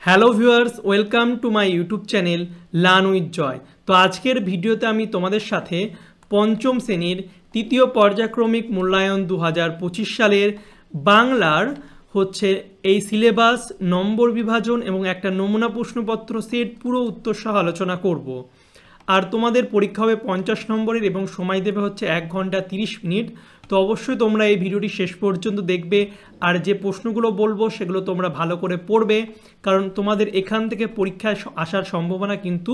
Hello viewers, welcome to my YouTube channel learn with Joy. তো আজকের ভিডিওতে আমি তোমাদের সাথে পঞ্চম শ্রেণীর তৃতীয় পর্যায়ক্রমিক মূল্যায়ন 2025 সালের বাংলার এই সিলেবাস, নম্বর বিভাজন এবং একটা নমুনা প্রশ্নপত্র সেট পুরো উত্তর সহ আলোচনা করব। আর তোমাদের পরীক্ষা হবে 50 নম্বরের এবং সময় দেবে 1 ঘন্টা 30 মিনিট। তো অবশ্যই তোমরা এই ভিডিওটি শেষ পর্যন্ত দেখবে, আর যে প্রশ্নগুলো বলবো সেগুলো তোমরা ভালো করে পড়বে, কারণ তোমাদের এখান থেকে পরীক্ষায় আসার সম্ভাবনা কিন্তু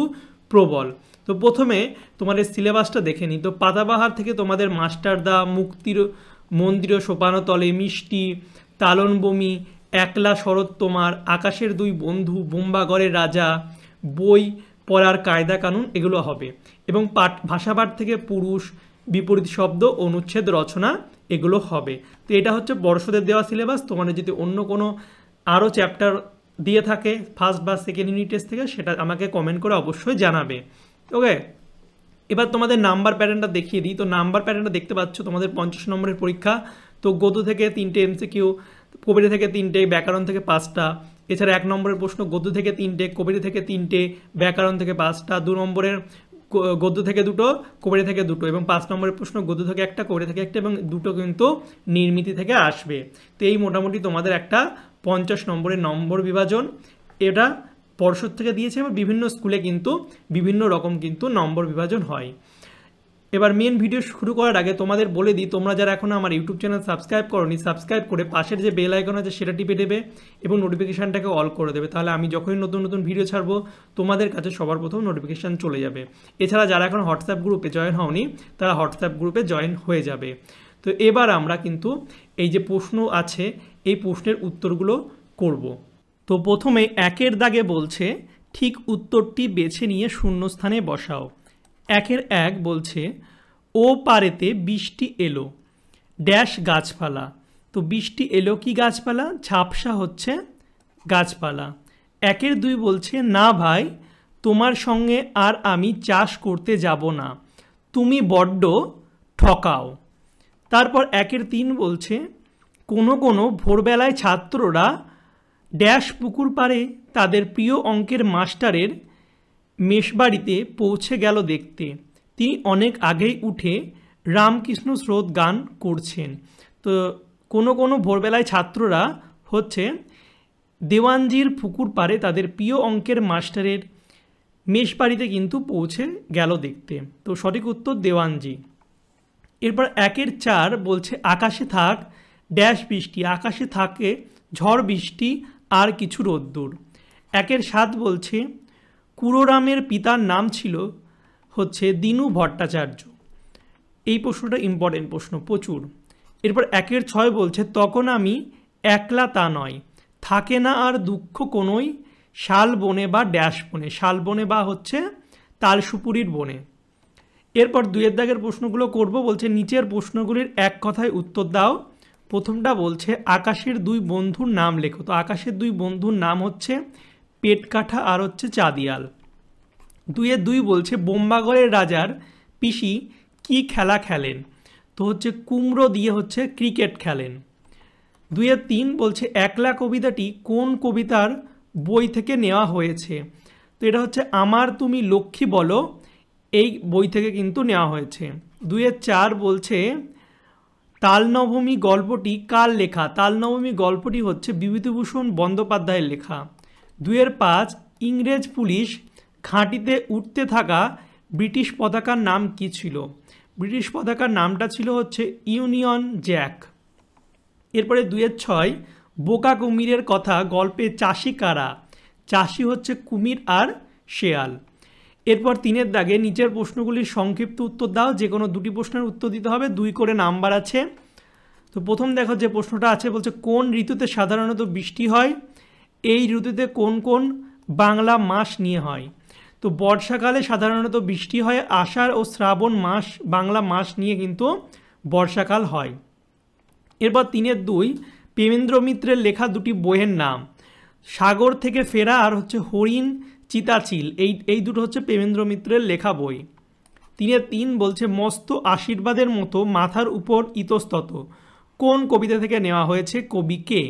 প্রবল। তো প্রথমে তোমাদের সিলেবাসটা দেখে নিই। তো পাতাবাহার থেকে তোমাদের মাস্টারদা, মুক্তির মন্দির, সোপানতলে, মিষ্টি, তালন বমি, একলা শরৎ তোমার, আকাশের দুই বন্ধু, বোম্বাগড়ের রাজা, বই পড়ার কায়দা কানুন, এগুলো হবে। এবং ভাষাপাঠ থেকে পুরুষ, বিপরীত শব্দ, অনুচ্ছেদ রচনা, এগুলো হবে। তো এটা হচ্ছে বর্ষদের দেওয়া সিলেবাস। তোমাদের যদি অন্য কোনো আরও চ্যাপ্টার দিয়ে থাকে ফার্স্ট বা সেকেন্ড ইউনিট টেস্ট থেকে, সেটা আমাকে কমেন্ট করে অবশ্যই জানাবে। ওকে, এবার তোমাদের নাম্বার প্যাটার্নটা দেখিয়ে দিই। তো নাম্বার প্যাটার্নটা দেখতে পাচ্ছ, তোমাদের 50 নম্বরের পরীক্ষা। তো গদ্য থেকে 3টে এমসিকিউ, কবিতা থেকে 3টে, ব্যাকরণ থেকে 5টা। এছাড়া 1 নম্বরের প্রশ্ন গদ্য থেকে 3টে, কবিতা থেকে 3টে, ব্যাকরণ থেকে 5টা। 2 নম্বরের গদ্য থেকে 2টো, কবিতা থেকে 2টো, এবং 5 নম্বরের প্রশ্ন গদ্য থেকে 1টা, কবিতা থেকে 1টা, এবং 2টো কিন্তু নির্মিতি থেকে আসবে। তো এই মোটামুটি তোমাদের একটা 50 নম্বরের নম্বর বিভাজন। এটা পর্ষদ থেকে দিয়েছে এবং বিভিন্ন স্কুলে কিন্তু বিভিন্ন রকম কিন্তু নম্বর বিভাজন হয়। এবার মেন ভিডিও শুরু করার আগে তোমাদের বলে দিই, তোমরা যারা এখন আমার ইউটিউব চ্যানেল সাবস্ক্রাইব করোনি, সাবস্ক্রাইব করে পাশের যে বেল আইকন আছে সেটা টিপে দেবে এবং নোটিফিকেশানটাকে অল করে দেবে। তাহলে আমি যখনই নতুন নতুন ভিডিও ছাড়বো তোমাদের কাছে সবার প্রথম নোটিফিকেশান চলে যাবে। এছাড়া যারা এখন হোয়াটসঅ্যাপ গ্রুপে জয়েন হওনি, তারা হোয়াটসঅ্যাপ গ্রুপে জয়েন হয়ে যাবে। তো এবার আমরা কিন্তু এই যে প্রশ্ন আছে, এই প্রশ্নের উত্তরগুলো করব। তো প্রথমে 1-এর দাগে বলছে ঠিক উত্তরটি বেছে নিয়ে শূন্যস্থানে বসাও। 1-এর 1 বলছে ও পারেতে বৃষ্টি এলো ড্যাশ গাছপালা। তো বৃষ্টি এলো কি গাছপালা? ঝাপসা হচ্ছে গাছপালা। 1-এর 2 বলছে না ভাই, তোমার সঙ্গে আর আমি চাষ করতে যাব না, তুমি বড্ড ঠকাও। তারপর 1-এর 3 বলছে কোনো কোনো ভোরবেলায় ছাত্ররা ড্যাশ পুকুর পাড়ে তাদের প্রিয় অঙ্কের মাস্টারের মেশবাড়িতে পৌঁছে গেল দেখতে, তিনি অনেক আগেই উঠে রামকৃষ্ণ স্রোত গান করছেন। তো কোনো কোনো ভোরবেলায় ছাত্ররা দেওয়ানজির পুকুর পাড়ে তাদের প্রিয় অঙ্কের মাস্টারের মেশবাড়িতে কিন্তু পৌঁছে গেল দেখতে। তো সঠিক উত্তর দেওয়ানজি। এরপর 1-এর 4 বলছে আকাশে থাক ড্যাশ বৃষ্টি, আকাশে থাকে ঝড় বৃষ্টি আর কিছু রোদ্দুর। 1-এর 7 বলছে কুরোরামের পিতার নাম ছিল দিনু ভট্টাচার্য। এই প্রশ্নটা ইম্পর্টেন্ট প্রশ্ন প্রচুর। এরপর 1-এর 6 বলছে তখন আমি একলা তা নয়, থাকে না আর দুঃখ কোনোই, শাল বনে বা ড্যাশ বনে, শাল বনে বা তালসুপুরির বনে। এরপর 2-এর দাগের প্রশ্নগুলো করব। বলছে নিচের প্রশ্নগুলির এক কথায় উত্তর দাও। প্রথমটা বলছে আকাশের দুই বন্ধুর নাম লেখো। তো আকাশের দুই বন্ধুর নাম পেটকাঠা আর চাঁদিয়াল। 2-এর 2 বলছে বোম্বাগড়ের রাজার পিসি কি খেলা খেলেন? তো কুমড়ো দিয়ে ক্রিকেট খেলেন। 2-এর 3 বলছে একলা কবিতাটি কোন কবিতার বই থেকে নেওয়া হয়েছে? তো এটা আমার তুমি লক্ষ্মী বলো, এই বই থেকে কিন্তু নেওয়া হয়েছে। 2-এর 4 বলছে তালনবমী গল্পটি কার লেখা? তালনবমী গল্পটি বিভূতিভূষণ বন্দ্যোপাধ্যায়ের লেখা। 2-এর 5 ইংরেজ পুলিশ ঘাঁটিতে উঠতে থাকা ব্রিটিশ পতাকার নাম কি ছিল? ব্রিটিশ পতাকার নামটা ছিল ইউনিয়ন জ্যাক। এরপরে 2-এর 6 বোকা কুমিরের কথা গল্পে চাষি কারা? চাষি কুমির আর শেয়াল। এরপর 3-এর দাগে নিচের প্রশ্নগুলির সংক্ষিপ্ত উত্তর দাও। যে কোনো 2টি প্রশ্নের উত্তর দিতে হবে, 2 করে নাম্বার আছে। তো প্রথম দেখো যে প্রশ্নটা আছে, বলছে কোন ঋতুতে সাধারণত বৃষ্টি হয়? এই ঋতুতে কোন কোন বাংলা মাস নিয়ে হয়? তো বর্ষাকালে সাধারণত বৃষ্টি হয়, আষাঢ় ও শ্রাবণ মাস বাংলা মাস নিয়ে কিন্তু বর্ষাকাল হয়। এরপর 3-এর 2 প্রেমেন্দ্র মিত্রের লেখা 2টি বইয়ের নাম। সাগর থেকে ফেরা আর হরিণ চিতাচিল, এই দুটো প্রেমেন্দ্র মিত্রের লেখা বই। 3-এর 3 বলছে মস্ত আশীর্বাদের মতো মাথার উপর ইতস্তত, কোন কবিতা থেকে নেওয়া হয়েছে? কবি কে?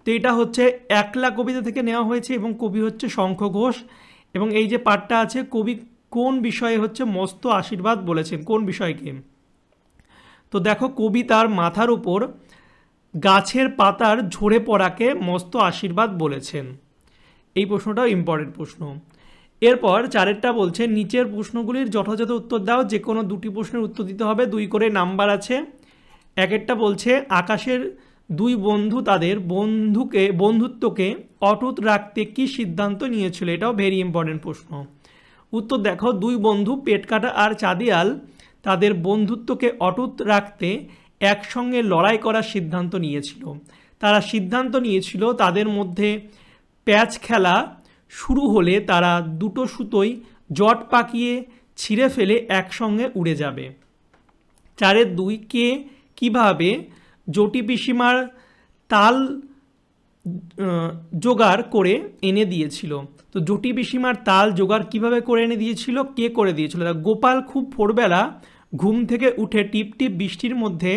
তো এটা হচ্ছে একলা কবিতা থেকে নেওয়া হয়েছে এবং কবি হচ্ছে শঙ্খ ঘোষ। এবং এই যে পাঠটা আছে, কবি কোন বিষয়ে হচ্ছে মস্ত আশীর্বাদ বলেছেন, কোন বিষয়কে? তো দেখো, কবি তার মাথার উপর গাছের পাতার ঝরে পড়াকে মস্ত আশীর্বাদ বলেছেন। এই প্রশ্নটাও ইম্পর্টেন্ট প্রশ্ন। এরপর চারেরটা বলছে নিচের প্রশ্নগুলির যথাযথ উত্তর দাও। যে কোনো দুটি প্রশ্নের উত্তর দিতে হবে, 2 করে নাম্বার আছে। একেরটা বলছে আকাশের দুই বন্ধু তাদের বন্ধুত্বকে অটুট রাখতে কি সিদ্ধান্ত নিয়েছিল? এটাও ভেরি ইম্পর্টেন্ট প্রশ্ন। উত্তর দেখো, দুই বন্ধু পেটকাটা আর চাঁদিয়াল তাদের বন্ধুত্বকে অটুট রাখতে একসঙ্গে লড়াই করার সিদ্ধান্ত নিয়েছিল। তারা সিদ্ধান্ত নিয়েছিল তাদের মধ্যে প্যাচ খেলা শুরু হলে তারা দুটো সুতোই জট পাকিয়ে ছিঁড়ে ফেলে একসঙ্গে উড়ে যাবে। 4-2 কে কীভাবে জটি পিসিমার তাল জোগাড় করে এনে দিয়েছিল? তো জটি পিসিমার তাল জোগাড় কীভাবে করে এনে দিয়েছিল, কে করে দিয়েছিল? গোপাল খুব ভোরবেলা ঘুম থেকে উঠে টিপ টিপ বৃষ্টির মধ্যে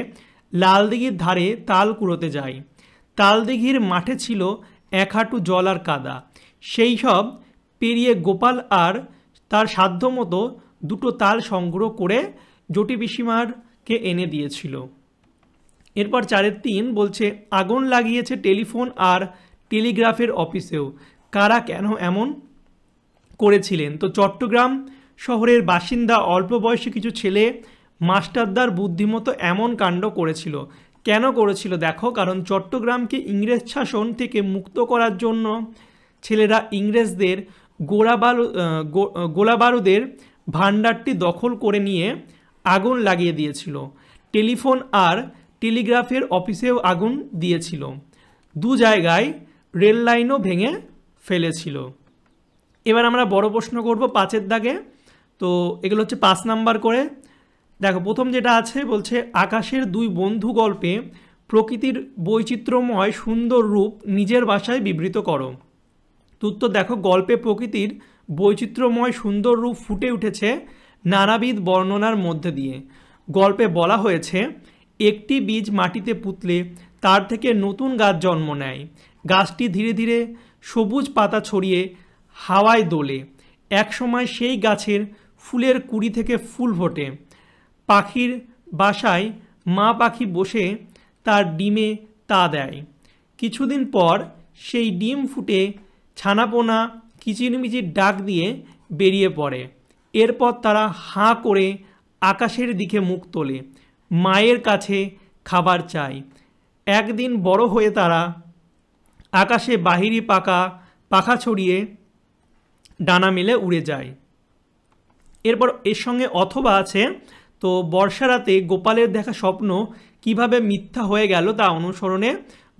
লালদিঘির ধারে তাল কুড়োতে যায়। তালদিঘির মাঠে ছিল 1 হাঁটু জল আর কাদা। সেই সব পেরিয়ে গোপাল আর তার সাধ্যমতো দুটো তাল সংগ্রহ করে জটি পিসিমারকে এনে দিয়েছিল। এরপর 4-3 বলছে আগুন লাগিয়েছে টেলিফোন আর টেলিগ্রাফের অফিসেও, কারা কেন এমন করেছিলেন? তো চট্টগ্রাম শহরের বাসিন্দা অল্প বয়সী কিছু ছেলে মাস্টারদার বুদ্ধিমতো এমন কাণ্ড করেছিল। কেন করেছিল দেখো, কারণ চট্টগ্রামকে ইংরেজ শাসন থেকে মুক্ত করার জন্য ছেলেরা ইংরেজদের গোলাবারুদের ভাণ্ডারটি দখল করে নিয়ে আগুন লাগিয়ে দিয়েছিল। টেলিফোন আর টেলিগ্রাফের অফিসেও আগুন দিয়েছিল। 2 জায়গায় রেল লাইনও ভেঙে ফেলেছিল। এবার আমরা বড় প্রশ্ন করব 5-এর দাগে। তো এগুলো হচ্ছে 5 নাম্বার করে। দেখো, প্রথম যেটা আছে বলছে আকাশের দুই বন্ধু গল্পে প্রকৃতির বৈচিত্র্যময় সুন্দর রূপ নিজের ভাষায় বিবৃত করো। তো উত্তর দেখো, গল্পে প্রকৃতির বৈচিত্র্যময় সুন্দর রূপ ফুটে উঠেছে নানাবিধ বর্ণনার মধ্যে দিয়ে। গল্পে বলা হয়েছে একটি বীজ মাটিতে পুঁতলে তার থেকে নতুন গাছ জন্ম নেয়। গাছটি ধীরে ধীরে সবুজ পাতা ছড়িয়ে হাওয়ায় দোলে। একসময় সেই গাছের ফুলের কুড়ি থেকে ফুল ফোটে। পাখির বাসায় মা পাখি বসে তার ডিমে তা দেয়। কিছুদিন পর সেই ডিম ফুটে ছানাপোনা কিচিরমিচির ডাক দিয়ে বেরিয়ে পড়ে। এরপর তারা হাঁ করে আকাশের দিকে মুখ তোলে, মায়ের কাছে খাবার চায়। একদিন বড় হয়ে তারা আকাশে বাহিরি পাখা ছড়িয়ে ডানা মেলে উড়ে যায়। এরপর এর সঙ্গে অথবা আছে। তো বর্ষা রাতে গোপালের দেখা স্বপ্ন কিভাবে মিথ্যা হয়ে গেল তা অনুসরণে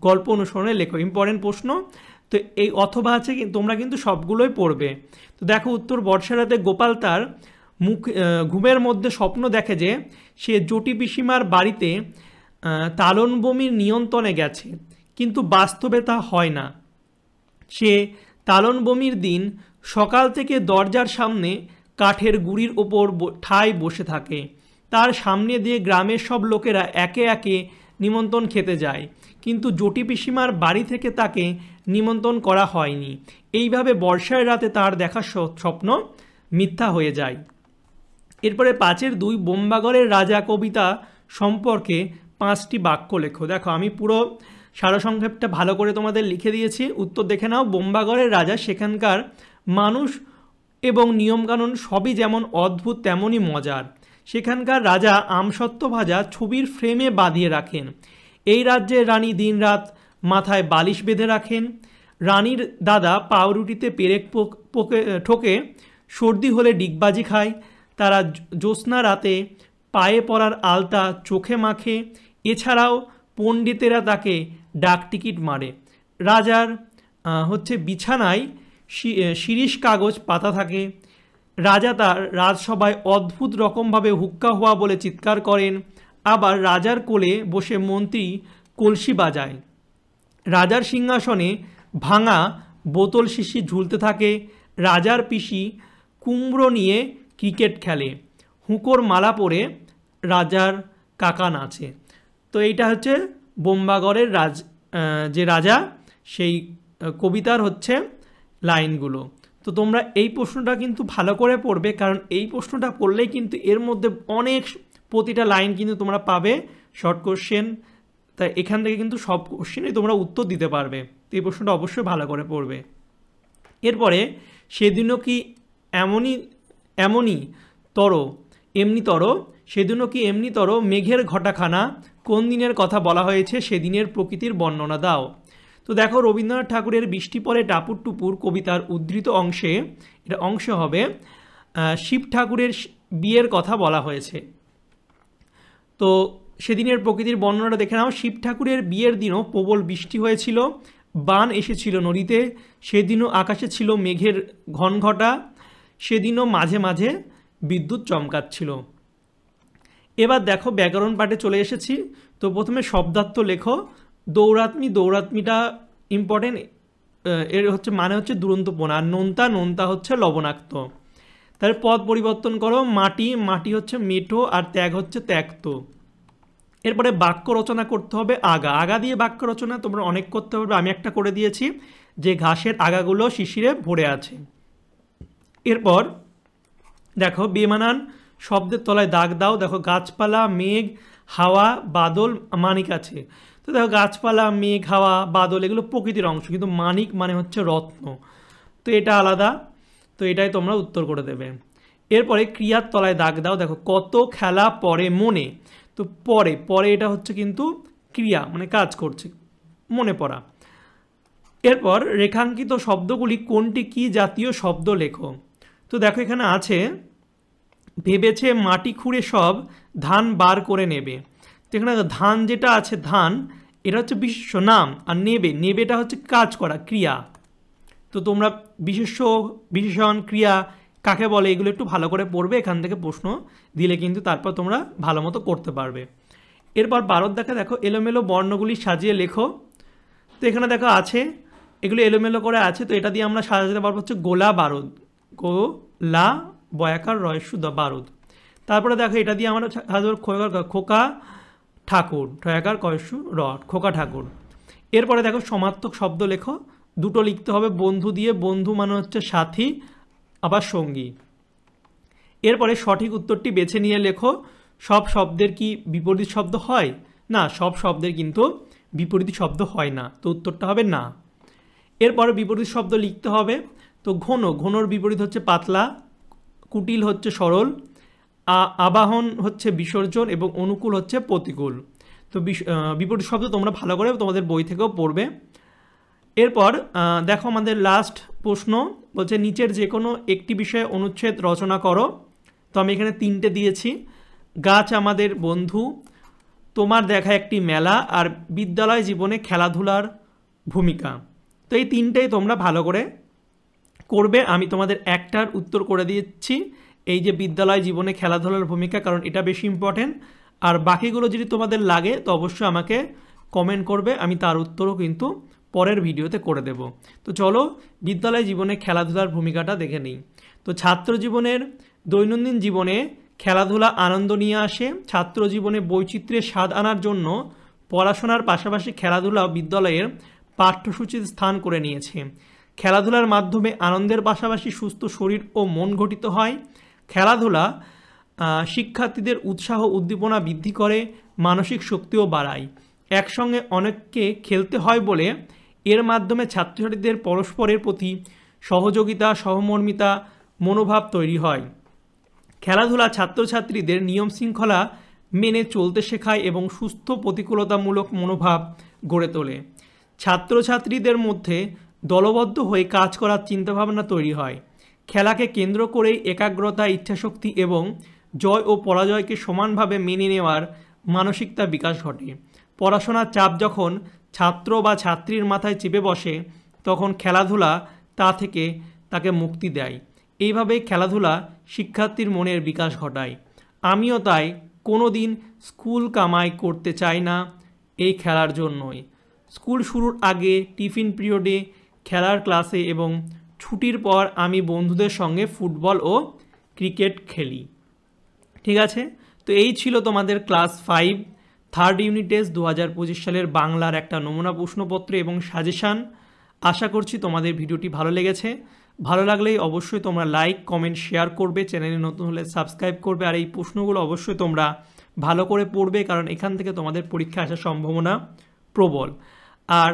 গল্প অনুসরণে লেখো। ইম্পর্টেন্ট প্রশ্ন। তো এই অথবা আছে, তোমরা কিন্তু সবগুলোই পড়বে। তো দেখো উত্তর, বর্ষা রাতে গোপাল তার ঘুমের মধ্যে স্বপ্ন দেখে যে সে জটি পিসিমার বাড়িতে তালন বমির নিয়ন্ত্রণে গেছে, কিন্তু বাস্তবে তা হয় না। সে তালন বমির দিন সকাল থেকে দরজার সামনে কাঠের গুঁড়ির ওপর ঠায় বসে থাকে। তার সামনে দিয়ে গ্রামের সব লোকেরা একে একে নিমন্ত্রণ খেতে যায়, কিন্তু জটি পিসিমার বাড়ি থেকে তাকে নিমন্ত্রণ করা হয়নি। এইভাবে বর্ষার রাতে তার দেখা স্বপ্ন মিথ্যা হয়ে যায়। এরপরে 5-2 বোম্বাগড়ের রাজা কবিতা সম্পর্কে 5টি বাক্য লেখো। দেখো, আমি পুরো সারসংক্ষেপটা ভালো করে তোমাদের লিখে দিয়েছি, উত্তর দেখে নাও। বোম্বাগড়ের রাজা, সেখানকার মানুষ এবং নিয়মকানুন সবই যেমন অদ্ভুত তেমনই মজার। সেখানকার রাজা আমসত্ত্ব ভাজা ছবির ফ্রেমে বাঁধিয়ে রাখেন। এই রাজ্যের রানী দিনরাত মাথায় বালিশ বেঁধে রাখেন। রানীর দাদা পাউরুটিতে পেরেক ঠোকে, সর্দি হলে ডিগবাজি খায়। তারা জ্যোৎস্না রাতে পায়ে পড়ার আলতা চোখে মাখে। এছাড়াও পণ্ডিতেরা তাকে ডাক টিকিট মারে। রাজার বিছানায় শিরীষ কাগজ পাতা থাকে। রাজা তার রাজসভায় অদ্ভুত রকমভাবে হুক্কা হওয়া বলে চিৎকার করেন। আবার রাজার কোলে বসে মন্ত্রী কলসি বাজায়। রাজার সিংহাসনে ভাঙা বোতল শিশি ঝুলতে থাকে। রাজার পিসি কুমড়ো নিয়ে ক্রিকেট খেলে। হুঁকোর মালা পরে রাজার কাকা নাচে। তো এইটা হচ্ছে বোম্বাগড়ের যে রাজা, সেই কবিতার হচ্ছে লাইনগুলো। তো তোমরা এই প্রশ্নটা কিন্তু ভালো করে পড়বে, কারণ এই প্রশ্নটা পড়লেই কিন্তু এর মধ্যে অনেক প্রতিটা লাইন কিন্তু তোমরা পাবে শর্ট কোশ্চেন। তাই এখান থেকে কিন্তু সব কোশ্চেনই তোমরা উত্তর দিতে পারবে। তো এই প্রশ্নটা অবশ্যই ভালো করে পড়বে। এরপরে সেদিনও কি এমনিতর মেঘের ঘটাখানা কোন দিনের কথা বলা হয়েছে, সেদিনের প্রকৃতির বর্ণনা দাও। তো দেখো, রবীন্দ্রনাথ ঠাকুরের বৃষ্টি পরে টাপুর টুপুর কবিতার উদ্ধৃত অংশে, এটা অংশ হবে, শিব ঠাকুরের বিয়ের কথা বলা হয়েছে। তো সেদিনের প্রকৃতির বর্ণনাটা দেখে নাও। শিব ঠাকুরের বিয়ের দিনও প্রবল বৃষ্টি হয়েছিল, বান এসেছিল নদীতে, সেদিনও আকাশে ছিল মেঘের ঘনঘটা, সেদিনও মাঝে মাঝে বিদ্যুৎ চমকাচ্ছিল। এবার দেখো, ব্যাকরণ পাঠে চলে এসেছি। তো প্রথমে শব্দার্থ লেখো। দৌরাত্মিটা ইম্পর্টেন্ট, এর হচ্ছে মানে হচ্ছে দুরন্তপনা। আর নোনতা হচ্ছে লবণাক্ত। তাহলে পদ পরিবর্তন করো। মাটি হচ্ছে মেঠো, আর ত্যাগ হচ্ছে ত্যাক্ত। এরপরে বাক্য রচনা করতে হবে। আগা দিয়ে বাক্য রচনা তোমরা অনেক করতে পারবে। আমি একটা করে দিয়েছি, যে ঘাসের আগাগুলো শিশিরে ভরে আছে। এরপর দেখো, বেমানান শব্দের তলায় দাগ দাও। দেখো, গাছপালা, মেঘ, হাওয়া, বাদল, মানিক আছে। তো দেখো, গাছপালা, মেঘ, হাওয়া, বাদল এগুলো প্রকৃতির অংশ, কিন্তু মানিক মানে হচ্ছে রত্ন। তো এটা আলাদা। তো এটাই তোমরা উত্তর করে দেবে। এরপরে ক্রিয়ার তলায় দাগ দাও। দেখো, কত খেলা পরে মনে। তো পরে এটা হচ্ছে কিন্তু ক্রিয়া, মানে কাজ করছে, মনে পড়া। এরপর রেখাঙ্কিত শব্দগুলি কোনটি কি জাতীয় শব্দ লেখো। তো দেখো, এখানে আছে, ভেবেছে মাটি খুঁড়ে সব ধান বার করে নেবে। তো এখানে ধান যেটা আছে, ধান এটা হচ্ছে বিশেষ্য নাম, আর নেবেটা হচ্ছে কাজ করা, ক্রিয়া। তো তোমরা বিশেষণ, ক্রিয়া কাকে বলে এগুলো একটু ভালো করে পড়বে। এখান থেকে প্রশ্ন দিলে কিন্তু তারপর তোমরা ভালো মতো করতে পারবে। এরপর বারত দেখো, এলোমেলো বর্ণগুলি সাজিয়ে লেখো। তো এখানে দেখো আছে, এগুলো এলোমেলো করে আছে। তো এটা দিয়ে আমরা সাজাতে পারবো হচ্ছে গোলা বারুদ, গোলা বয়াকার রয়সু বারুদ। তারপরে দেখো, এটা দিয়ে আমরা সাজাবো খোকা ঠাকুর, ঠয়াকার কয়সু রড, খোকা ঠাকুর। এরপরে দেখো, সমার্থক শব্দ লেখো। দুটো লিখতে হবে। বন্ধু দিয়ে, বন্ধু মানে হচ্ছে সাথী, আবার সঙ্গী। এরপরে সঠিক উত্তরটি বেছে নিয়ে লেখো। সব শব্দের কি বিপরীত শব্দ হয়? না, সব শব্দের কিন্তু বিপরীত শব্দ হয় না। তো উত্তরটা হবে না। এরপরে বিপরীত শব্দ লিখতে হবে। তো ঘনর বিপরীত হচ্ছে পাতলা, কুটিল হচ্ছে সরল, আবাহন হচ্ছে বিসর্জন, এবং অনুকূল হচ্ছে প্রতিকূল। তো বিপরীত শব্দ তোমরা ভালো করে তোমাদের বই থেকেও পড়বে। এরপর দেখো, আমাদের লাস্ট প্রশ্ন বলছে, নিচের যে কোনো একটি বিষয়ে অনুচ্ছেদ রচনা করো। তো আমি এখানে 3টে দিয়েছি। গাছ আমাদের বন্ধু, তোমার দেখা একটি মেলা, আর বিদ্যালয় জীবনে খেলাধুলার ভূমিকা। তো এই 3টেই তোমরা ভালো করে করবে। আমি তোমাদের একটার উত্তর করে দিচ্ছি, এই যে বিদ্যালয় জীবনে খেলাধুলার ভূমিকা, কারণ এটা বেশি ইম্পর্টেন্ট। আর বাকিগুলো যদি তোমাদের লাগে তো অবশ্যই আমাকে কমেন্ট করবে, আমি তার উত্তরও কিন্তু পরের ভিডিওতে করে দেব। তো চলো, বিদ্যালয় জীবনে খেলাধুলার ভূমিকাটা দেখে নিই। তো ছাত্র জীবনের দৈনন্দিন জীবনে খেলাধুলা আনন্দ নিয়ে আসে। ছাত্র জীবনে বৈচিত্র্যের স্বাদ আনার জন্য পড়াশোনার পাশাপাশি খেলাধুলা বিদ্যালয়ের পাঠ্যসূচিতে স্থান করে নিয়েছে। খেলাধুলার মাধ্যমে আনন্দের পাশাপাশি সুস্থ শরীর ও মন গঠিত হয়। খেলাধুলা শিক্ষার্থীদের উৎসাহ উদ্দীপনা বৃদ্ধি করে, মানসিক শক্তিও বাড়ায়। একসঙ্গে অনেককে খেলতে হয় বলে এর মাধ্যমে ছাত্রছাত্রীদের পরস্পরের প্রতি সহযোগিতা, সহমর্মিতা মনোভাব তৈরি হয়। খেলাধুলা ছাত্রছাত্রীদের নিয়ম শৃঙ্খলা মেনে চলতে শেখায় এবং সুস্থ প্রতিকূলতামূলক মনোভাব গড়ে তোলে। ছাত্রছাত্রীদের মধ্যে দলবদ্ধ হয়ে কাজ করার চিন্তাভাবনা তৈরি হয়। খেলাকে কেন্দ্র করেই একাগ্রতা, ইচ্ছাশক্তি এবং জয় ও পরাজয়কে সমানভাবে মেনে নেওয়ার মানসিকতা বিকাশ ঘটে। পড়াশোনার চাপ যখন ছাত্র বা ছাত্রীর মাথায় চেপে বসে, তখন খেলাধুলা তা থেকে তাকে মুক্তি দেয়। এইভাবেই খেলাধুলা শিক্ষার্থীর মনের বিকাশ ঘটায়। আমিও তাই কোনো দিন স্কুল কামাই করতে চাই না এই খেলার জন্যই। স্কুল শুরুর আগে, টিফিন পিরিয়ডে, খেলার ক্লাসে এবং ছুটির পর আমি বন্ধুদের সঙ্গে ফুটবল ও ক্রিকেট খেলি। ঠিক আছে, তো এই ছিল তোমাদের ক্লাস 5 থার্ড ইউনিট টেস্ট 2025 সালের বাংলার একটা নমুনা প্রশ্নপত্র এবং সাজেশান। আশা করছি তোমাদের ভিডিওটি ভালো লেগেছে। ভালো লাগলেই অবশ্যই তোমরা লাইক কমেন্ট শেয়ার করবে, চ্যানেলে নতুন হলে সাবস্ক্রাইব করবে। আর এই প্রশ্নগুলো অবশ্যই তোমরা ভালো করে পড়বে, কারণ এখান থেকে তোমাদের পরীক্ষা আসার সম্ভাবনা প্রবল। আর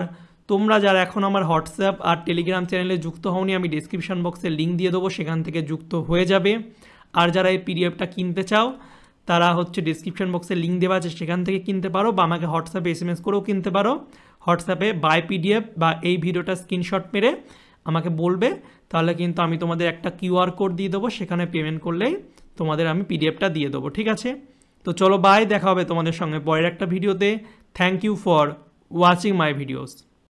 তোমরা যারা এখন আমার হোয়াটসঅ্যাপ আর টেলিগ্রাম চ্যানেলে যুক্ত হওনি, আমি ডিসক্রিপশন বক্সে লিঙ্ক দিয়ে দেবো, সেখান থেকে যুক্ত হয়ে যাবে। আর যারা এই পিডিএফটা কিনতে চাও তারা ডিসক্রিপশন বক্সে লিঙ্ক দেওয়া আছে, সেখান থেকে কিনতে পারো, বা আমাকে হোয়াটসঅ্যাপে SMS করেও কিনতে পারো। হোয়াটসঅ্যাপে বাই পিডিএফ বা এই ভিডিওটা স্ক্রিনশট মেরে আমাকে বলবে, তাহলে কিন্তু আমি তোমাদের একটা QR কোড দিয়ে দেবো, সেখানে পেমেন্ট করলেই তোমাদের আমি পিডিএফটা দিয়ে দেবো। ঠিক আছে, তো চলো বাই, দেখা হবে তোমাদের সঙ্গে পরের একটা ভিডিওতে। Thank you for watching my videos.